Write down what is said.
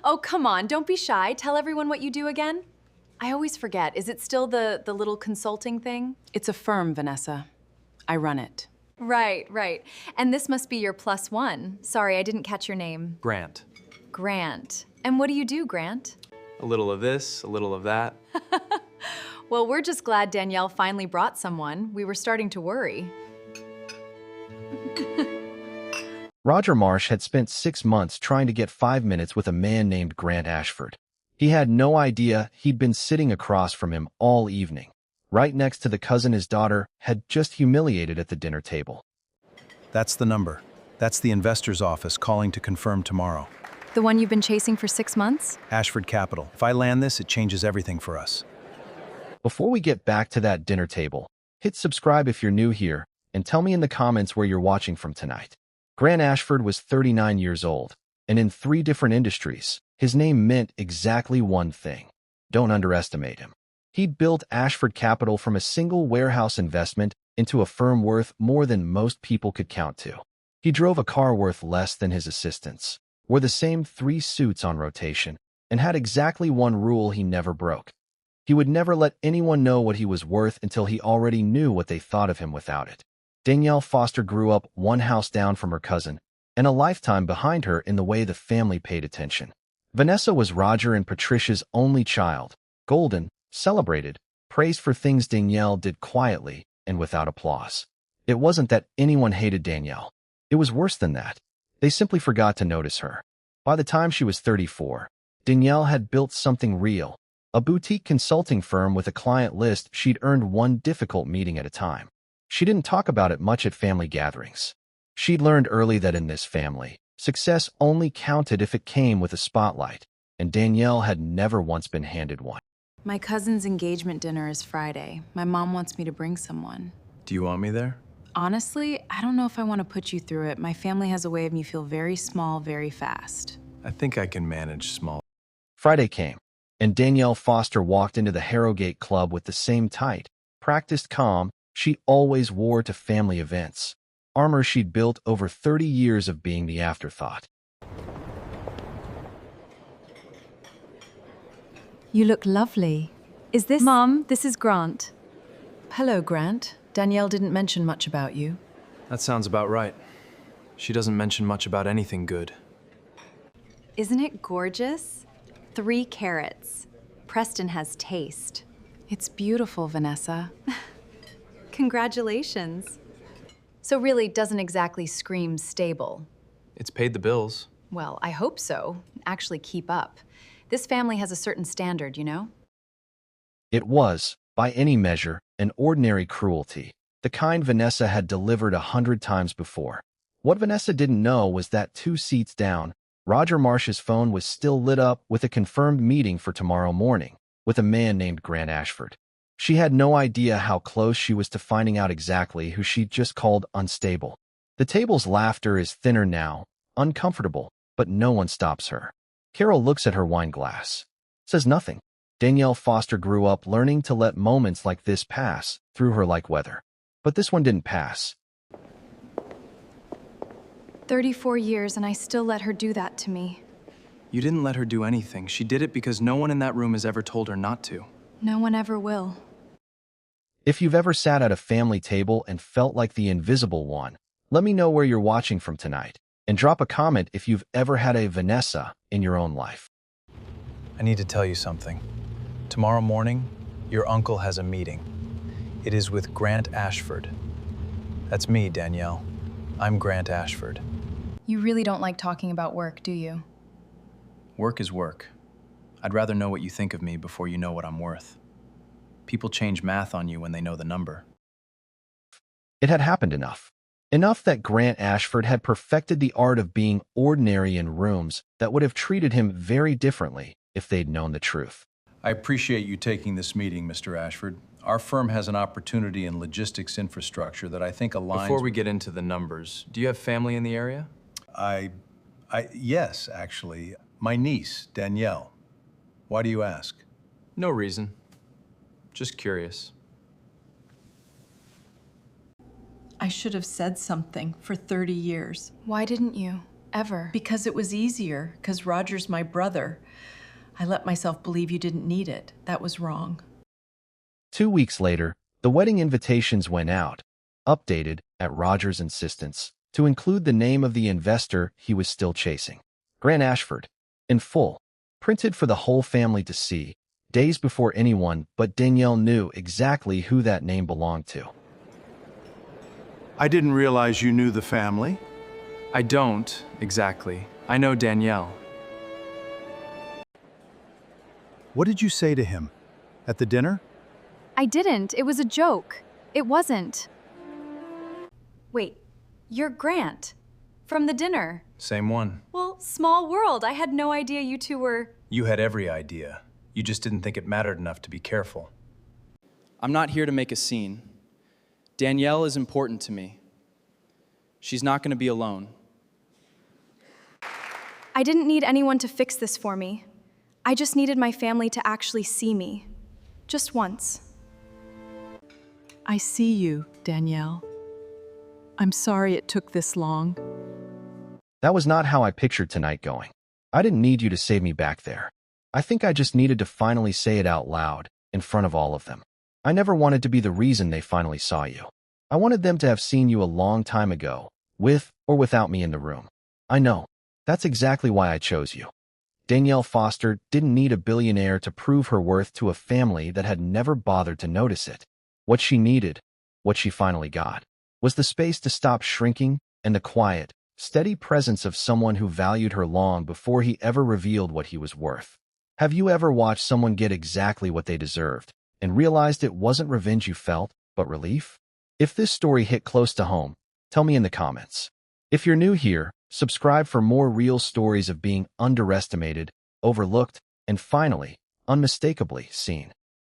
Oh, come on, don't be shy. Tell everyone what you do again. I always forget. Is it still the little consulting thing? It's a firm, Vanessa. I run it. Right, right. And this must be your plus one. Sorry, I didn't catch your name. Grant. Grant. And what do you do, Grant? A little of this, a little of that. Well, we're just glad Danielle finally brought someone. We were starting to worry. Roger Marsh had spent 6 months trying to get 5 minutes with a man named Grant Ashford. He had no idea he'd been sitting across from him all evening, right next to the cousin his daughter had just humiliated at the dinner table. That's the number. That's the investor's office calling to confirm tomorrow. The one you've been chasing for 6 months? Ashford Capital. If I land this, it changes everything for us. Before we get back to that dinner table, hit subscribe if you're new here, and tell me in the comments where you're watching from tonight. Grant Ashford was 39 years old, and in 3 different industries, his name meant exactly one thing. Don't underestimate him. He'd built Ashford Capital from a single warehouse investment into a firm worth more than most people could count to. He drove a car worth less than his assistants, wore the same 3 suits on rotation, and had exactly one rule he never broke. He would never let anyone know what he was worth until he already knew what they thought of him without it. Danielle Foster grew up one house down from her cousin, and a lifetime behind her in the way the family paid attention. Vanessa was Roger and Patricia's only child, golden, celebrated, praised for things Danielle did quietly and without applause. It wasn't that anyone hated Danielle. It was worse than that. They simply forgot to notice her. By the time she was 34, Danielle had built something real, a boutique consulting firm with a client list she'd earned one difficult meeting at a time. She didn't talk about it much at family gatherings. She'd learned early that in this family, success only counted if it came with a spotlight, and Danielle had never once been handed one. My cousin's engagement dinner is Friday. My mom wants me to bring someone. Do you want me there? Honestly, I don't know if I want to put you through it. My family has a way of me feel very small very fast. I think I can manage small. Friday came, and Danielle Foster walked into the Harrogate Club with the same tight, practiced calm she always wore to family events, armor she'd built over 30 years of being the afterthought. You look lovely. Is this— Mom, this is Grant. Hello, Grant. Danielle didn't mention much about you. That sounds about right. She doesn't mention much about anything good. Isn't it gorgeous? 3 carats. Preston has taste. It's beautiful, Vanessa. Congratulations. So really doesn't exactly scream stable. It's paid the bills. Well, I hope so. Actually keep up. This family has a certain standard, you know? It was, by any measure, an ordinary cruelty, the kind Vanessa had delivered 100 times before. What Vanessa didn't know was that 2 seats down, Roger Marsh's phone was still lit up with a confirmed meeting for tomorrow morning with a man named Grant Ashford. She had no idea how close she was to finding out exactly who she'd just called unstable. The table's laughter is thinner now, uncomfortable, but no one stops her. Carol looks at her wine glass, says nothing. Danielle Foster grew up learning to let moments like this pass through her like weather. But this one didn't pass. 34 years and I still let her do that to me. You didn't let her do anything. She did it because no one in that room has ever told her not to. No one ever will. If you've ever sat at a family table and felt like the invisible one, let me know where you're watching from tonight, and drop a comment if you've ever had a Vanessa in your own life. I need to tell you something. Tomorrow morning, your uncle has a meeting. It is with Grant Ashford. That's me, Danielle. I'm Grant Ashford. You really don't like talking about work, do you? Work is work. I'd rather know what you think of me before you know what I'm worth. People change math on you when they know the number. It had happened enough. Enough that Grant Ashford had perfected the art of being ordinary in rooms that would have treated him very differently if they'd known the truth. I appreciate you taking this meeting, Mr. Ashford. Our firm has an opportunity in logistics infrastructure that I think aligns— Before we get into the numbers, do you have family in the area? Yes, actually. My niece, Danielle. Why do you ask? No reason. Just curious. I should have said something for 30 years. Why didn't you? ever. Because it was easier, because Roger's my brother. I let myself believe you didn't need it. That was wrong. 2 weeks later, the wedding invitations went out, updated at Roger's insistence, to include the name of the investor he was still chasing, Grant Ashford, in full, printed for the whole family to see, days before anyone but Danielle knew exactly who that name belonged to. I didn't realize you knew the family. I don't, exactly. I know Danielle. What did you say to him? At the dinner? I didn't. It was a joke. It wasn't. Wait, you're Grant. From the dinner. Same one. Well, small world. I had no idea you two were... You had every idea. You just didn't think it mattered enough to be careful. I'm not here to make a scene. Danielle is important to me. She's not going to be alone. I didn't need anyone to fix this for me. I just needed my family to actually see me. Just once. I see you, Danielle. I'm sorry it took this long. That was not how I pictured tonight going. I didn't need you to save me back there. I think I just needed to finally say it out loud, in front of all of them. I never wanted to be the reason they finally saw you. I wanted them to have seen you a long time ago, with or without me in the room. I know. That's exactly why I chose you. Danielle Foster didn't need a billionaire to prove her worth to a family that had never bothered to notice it. What she needed, what she finally got, was the space to stop shrinking and the quiet, steady presence of someone who valued her long before he ever revealed what he was worth. Have you ever watched someone get exactly what they deserved and realized it wasn't revenge you felt, but relief? If this story hit close to home, tell me in the comments. If you're new here, subscribe for more real stories of being underestimated, overlooked, and finally, unmistakably seen.